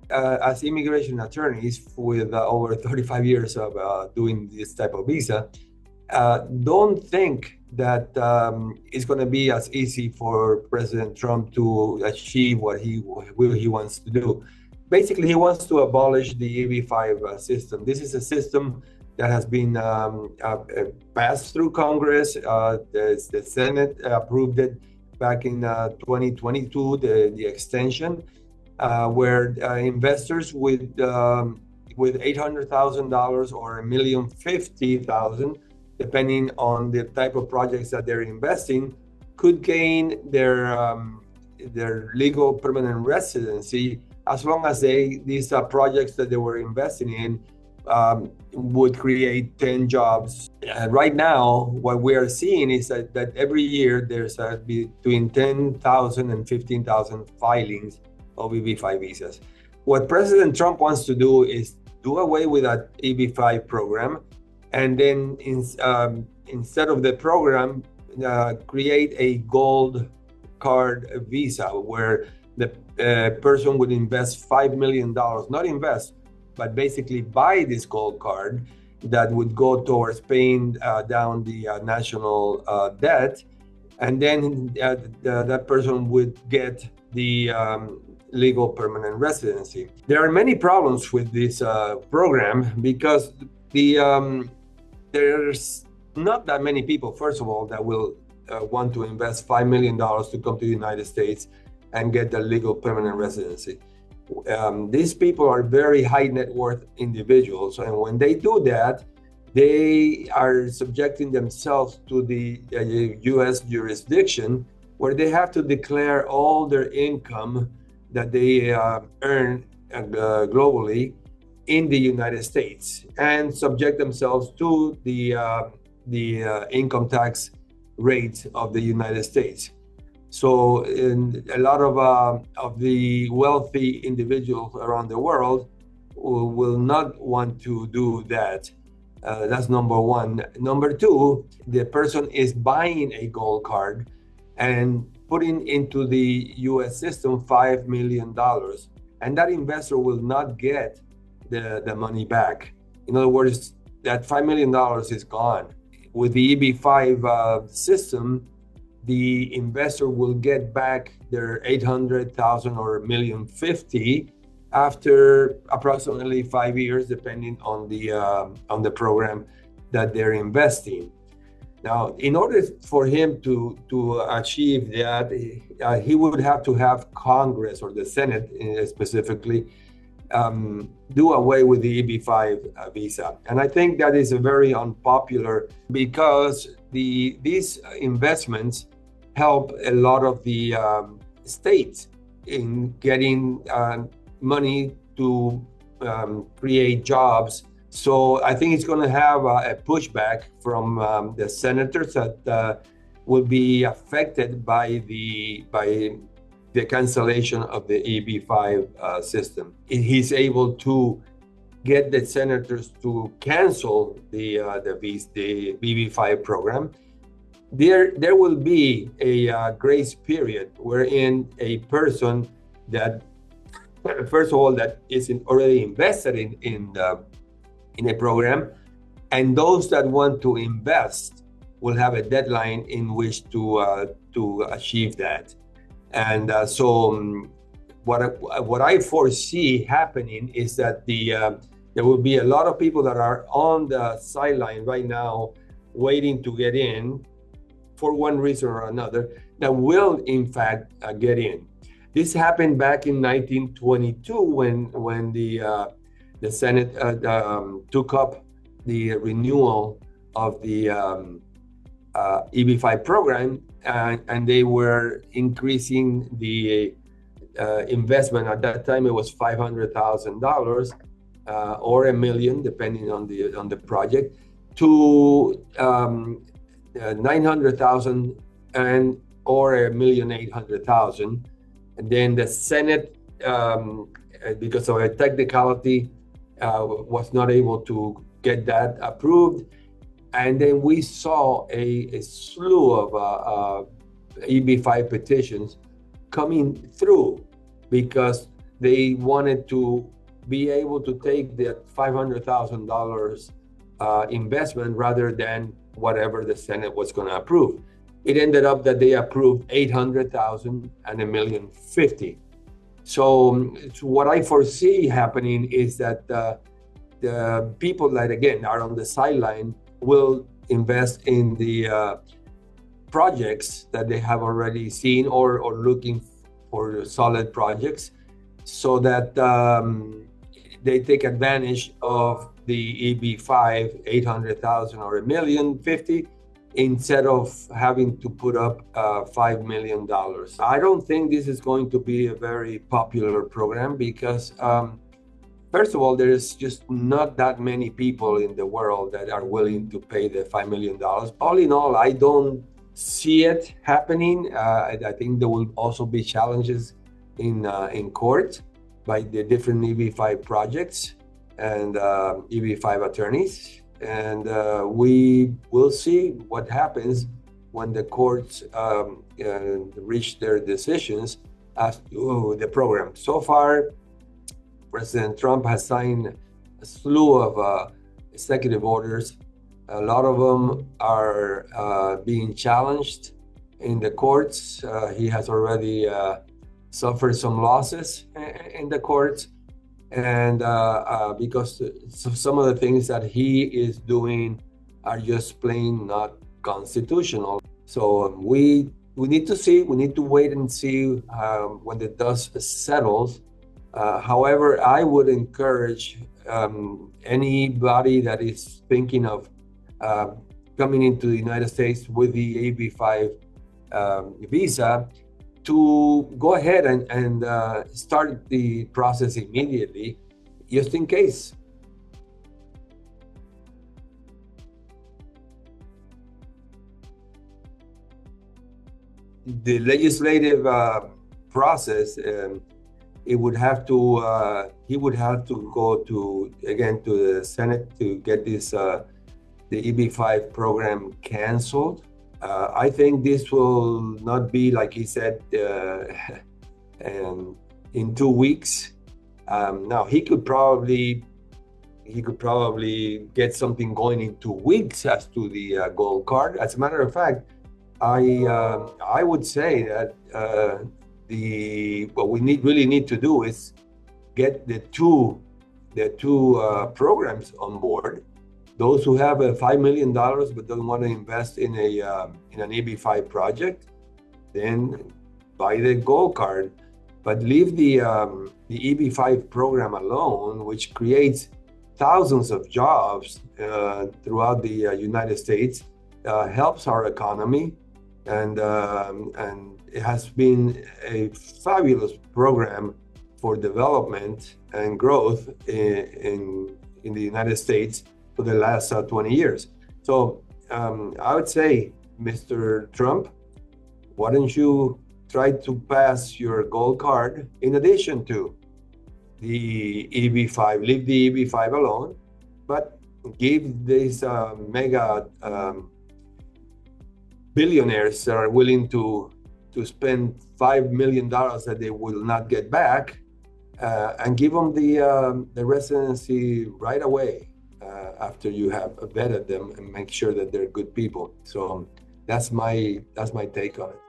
as immigration attorneys with over 35 years of doing this type of visa, don't think that it's going to be as easy for President Trump to achieve what he wants to do. Basically, he wants to abolish the EB-5 system. This is a system that has been passed through Congress. The Senate approved it back in 2022, the extension, where investors with $800,000 or $1,050,000, depending on the type of projects that they're investing, could gain their legal permanent residency as long as these projects that they were investing in would create 10 jobs. Right now, what we are seeing is that every year there's between 10,000 and 15,000 filings of EB-5 visas. What President Trump wants to do is do away with that EB-5 program, and then instead of the program, create a gold card visa where the person would invest $5 million, not invest, but basically buy this gold card that would go towards paying down the national debt. And then that person would get the legal permanent residency. There are many problems with this program because there's not that many people, first of all, that will want to invest $5 million to come to the United States and get the legal permanent residency. These people are very high net worth individuals, and when they do that, they are subjecting themselves to the U.S. jurisdiction, where they have to declare all their income that they earn globally in the United States and subject themselves to the income tax rate of the United States. So a lot of the wealthy individuals around the world will not want to do that. That's number one. Number two, the person is buying a gold card and putting into the US system $5 million. And that investor will not get the money back. In other words, that $5 million is gone. With the EB-5 system, the investor will get back their $800,000 or $1,050,000 after approximately 5 years, depending on the program that they're investing. Now, in order for him to achieve that, he would have to have Congress or the Senate specifically do away with the EB-5 visa. And I think that is a very unpopular because these investments help a lot of the states in getting money to create jobs. So I think it's going to have a pushback from the senators that will be affected by the cancellation of the EB-5 system. He's able to get the senators to cancel the EB-5 program. There will be a grace period wherein a person that, first of all, that is already invested in a program, and those that want to invest will have a deadline in which to achieve that. And so what I foresee happening is that there will be a lot of people that are on the sideline right now waiting to get in for one reason or another that will in fact get in. This happened back in 1922 when the Senate took up the renewal of the EB-5 program, and they were increasing the investment. At that time, it was $500,000 or $1 million, depending on the project, to $900,000 and or $1,800,000. And then the Senate, because of a technicality, was not able to get that approved. And then we saw a slew of EB-5 petitions coming through because they wanted to be able to take that $500,000 investment rather than whatever the Senate was going to approve. It ended up that they approved 800,000 and $1,050,000. So what I foresee happening is that the people that, again, are on the sideline will invest in the projects that they have already seen or looking for solid projects, so that they take advantage of the EB-5, 800,000 or $1,050,000, instead of having to put up $5 million. I don't think this is going to be a very popular program because, first of all, there's just not that many people in the world that are willing to pay the $5 million. All in all, I don't see it happening. I think there will also be challenges in court by the different EB-5 projects and EB-5 attorneys. And we will see what happens when the courts reach their decisions as to the program. So far, President Trump has signed a slew of executive orders. A lot of them are being challenged in the courts. He has already suffered some losses in the courts. And because some of the things that he is doing are just plain not constitutional. So we need to see, we need to wait and see when the dust settles. However, I would encourage anybody that is thinking of coming into the United States with the EB-5 visa to go ahead and start the process immediately, just in case. The legislative process, it would have to, he would have to go to, again, to the Senate to get this, the EB-5 program canceled. I think this will not be, like he said, in 2 weeks. Now he could probably get something going in 2 weeks as to the gold card. As a matter of fact, I would say that what we really need to do is get the two programs on board. Those who have $5 million but don't want to invest in an EB-5 project, then buy the gold card, but leave the EB-5 program alone, which creates thousands of jobs throughout the United States, helps our economy, and it has been a fabulous program for development and growth in the United States for the last 20 years. So I would say, Mr. Trump, why don't you try to pass your gold card in addition to the EB-5, leave the EB-5 alone, but give these mega billionaires that are willing to spend $5 million that they will not get back, and give them the residency right away after you have vetted them and make sure that they're good people. So that's my take on it.